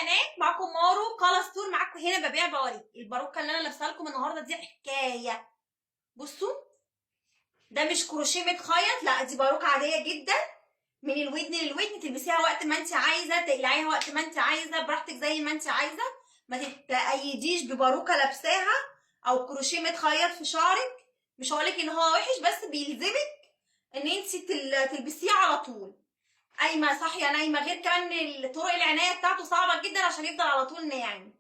بنات، معاكم مارو كالا ستور. معاكم هنا ببيع بواريك. الباروكه اللي انا لابسها لكم النهارده دي حكايه. بصوا، ده مش كروشيه متخيط، لا دي باروكه عاديه جدا، من الودن للودن، تلبسيها وقت ما انت عايزه، تقلعيها وقت ما انت عايزه، براحتك زي ما انت عايزه. ما تتأيديش بباروكه لابساها او كروشيه متخيط في شعرك. مش هقولك ان هو وحش، بس بيلزمك ان انت تلبسيه على طول، قايمه صاحيه نايمه. غير كمان طرق العنايه بتاعته صعبه جدا عشان يفضل على طول ناعم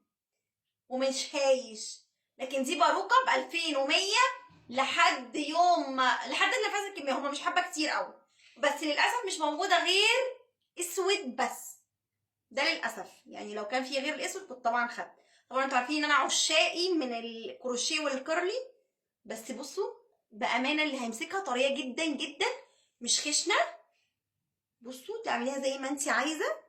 ومش هايش. لكن دي باروكه ب 2100 لحد لحد نفاذ الكميه. هما مش حابه كتير قوي، بس للاسف مش موجوده غير اسود بس. ده للاسف، يعني لو كان في غير الاسود كنت طبعا خدت. طبعا انتوا عارفين ان انا عشاقي من الكروشيه والكيرلي، بس بصوا بامانه اللي هيمسكها طريه جدا جدا، مش خشنه. بصوا تعمليها زي ما انت عايزه.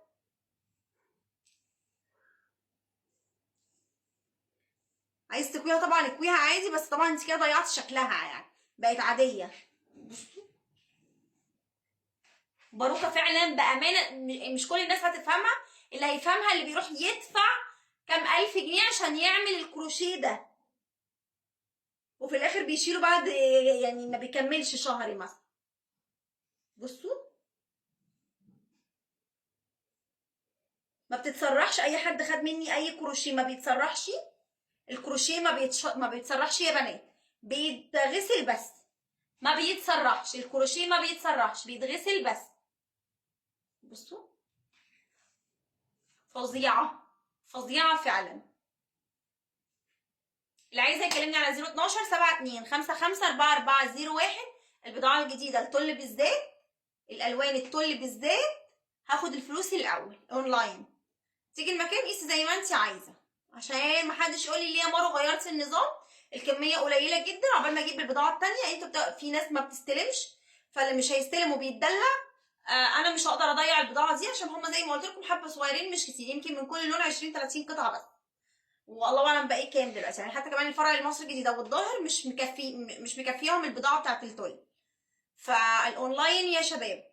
عايز تكويها طبعا اكويها عادي، بس طبعا انت كده ضيعتي شكلها، يعني بقت عاديه. بصوا باروكه فعلا بامانه، مش كل الناس هتفهمها. اللي هيفهمها اللي بيروح يدفع كام الف جنيه عشان يعمل الكروشيه ده، وفي الاخر بيشيله بعد يعني ما بيكملش شهر مثلا. بصوا ما بتتسرحش. اي حد خد مني اي كروشيه ما بيتسرحش. الكروشيه ما بيتسرحش يا بنات، بيتغسل بس، ما بيتسرحش. الكروشيه ما بيتسرحش، بيتغسل بس. بصوا فظيعه فظيعه فعلا. اللي عايزه يكلمني على 012 72 55 4401. البضاعه الجديده التل بالذات، الالوان التل بالذات، هاخد الفلوس الاول اونلاين. تيجي المكان قيسي زي ما انت عايزه، عشان محدش يقول لي ليه يا مارو غيرتي النظام. الكميه قليله جدا عقبال ما اجيب البضاعه التانيه. انتوا في ناس ما بتستلمش، فاللي مش هيستلم وبيتدلع. انا مش هقدر اضيع البضاعه دي، عشان هم زي ما قلت لكم حبه صغيرين مش كتير، يمكن من كل لون 20 30 قطعه بس، والله اعلم باقي كام دلوقتي. يعني حتى كمان الفرع المصري الجديده والظاهر مش مكفيهم البضاعه بتاعت التوي. فالاونلاين يا شباب،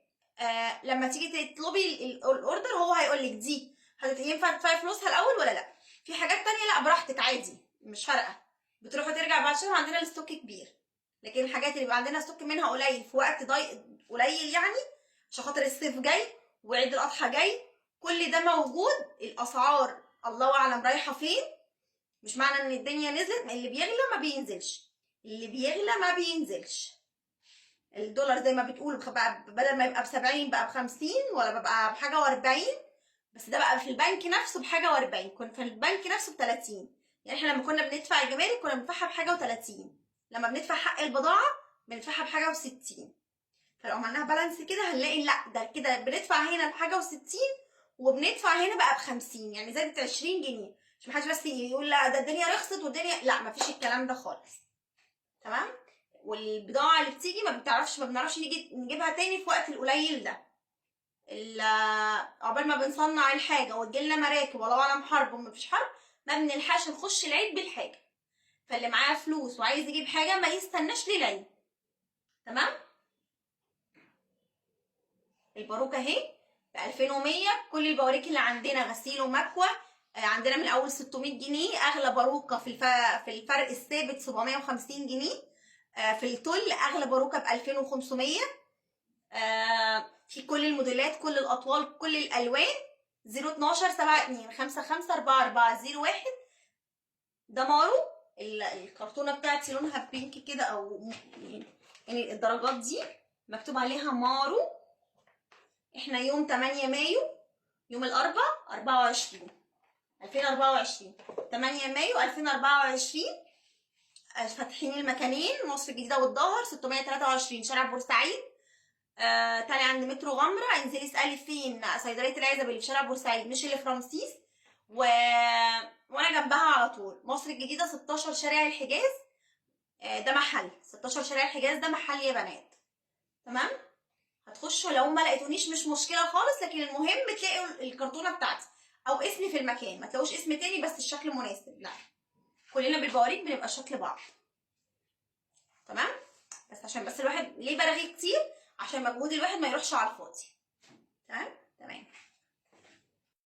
لما تيجي تطلبي الاوردر هو هيقول لك دي ينفع تدفعي فلوسها الاول ولا لا. في حاجات تانية لا براحتك عادي، مش فارقه، بتروح وترجع بعد شهر. عندنا الستوك كبير، لكن الحاجات اللي بيبقى عندنا ستوك منها قليل في وقت قليل، يعني عشان خاطر الصيف جاي وعيد الاضحى جاي، كل ده موجود. الاسعار الله اعلم رايحه فين. مش معنى ان الدنيا نزلت، اللي بيغلى ما بينزلش، اللي بيغلى ما بينزلش. الدولار زي ما بتقولوا بدل ما يبقى ب70 بقى ب50، ولا بقى بحاجه و40. بس ده بقى في البنك نفسه بحاجه و40، كنا في البنك نفسه ب30. يعني احنا لما كنا بندفع الجمارك كنا بندفعها بحاجه و30، لما بندفع حق البضاعه بندفعها بحاجه و60. فلو عملناها بالانس كده هنلاقي لا ده كده بندفع هنا بحاجه و60، وبندفع هنا بقى ب50، يعني زادت 20 جنيه. مش محدش بس يقول لا ده الدنيا رخصت والدنيا، لا مفيش الكلام ده خالص. تمام. والبضاعه اللي بتيجي ما بنعرفش نجيبها تاني في وقت القليل ده. عقبال ما بنصنع الحاجه وتجيلنا مراكب، والله اعلم حرب ومفيش حرب، ما بنلحقش نخش العيد بالحاجه. فاللي معاه فلوس وعايز يجيب حاجه ما يستناش للعيد. تمام. الباروكه اهي ب 2100. كل البواريك اللي عندنا غسيل ومكوى. عندنا من اول 600 جنيه. اغلى باروكه في الفرق الثابت 750 جنيه. في التل اغلى باروكه ب 2500. في كل الموديلات، كل الاطوال، كل الالوان. 012 72 55 4401. ده مارو. الكرتونه بتاعتي لونها بينك كده، او يعني الدرجات دي مكتوب عليها مارو. احنا يوم 8 مايو، يوم الاربعاء 24 2024، 8 مايو 2024. فاتحين المكانين مصر الجديده والظاهر، 623 شارع بورسعيد. تاني عند مترو غمره. انزلي اسالي فين صيدليه العزب اللي في شارع بورسعيد، مش اللي في رمسيس. وانا جنبها على طول. مصر الجديده 16 شارع الحجاز. ده محل 16 شارع الحجاز، ده محل يا بنات. تمام. هتخشوا لو ما لقيتونيش مش مشكله خالص، لكن المهم تلاقوا الكرتونه بتاعتي او اسمي في المكان، ما تلاقوش اسم تاني بس الشكل مناسب. لا، كلنا بالبواريك بنبقى شكل بعض. تمام. بس عشان الواحد ليه برغي كتير، عشان مجهود الواحد ما يروحش على الفاضي. تمام.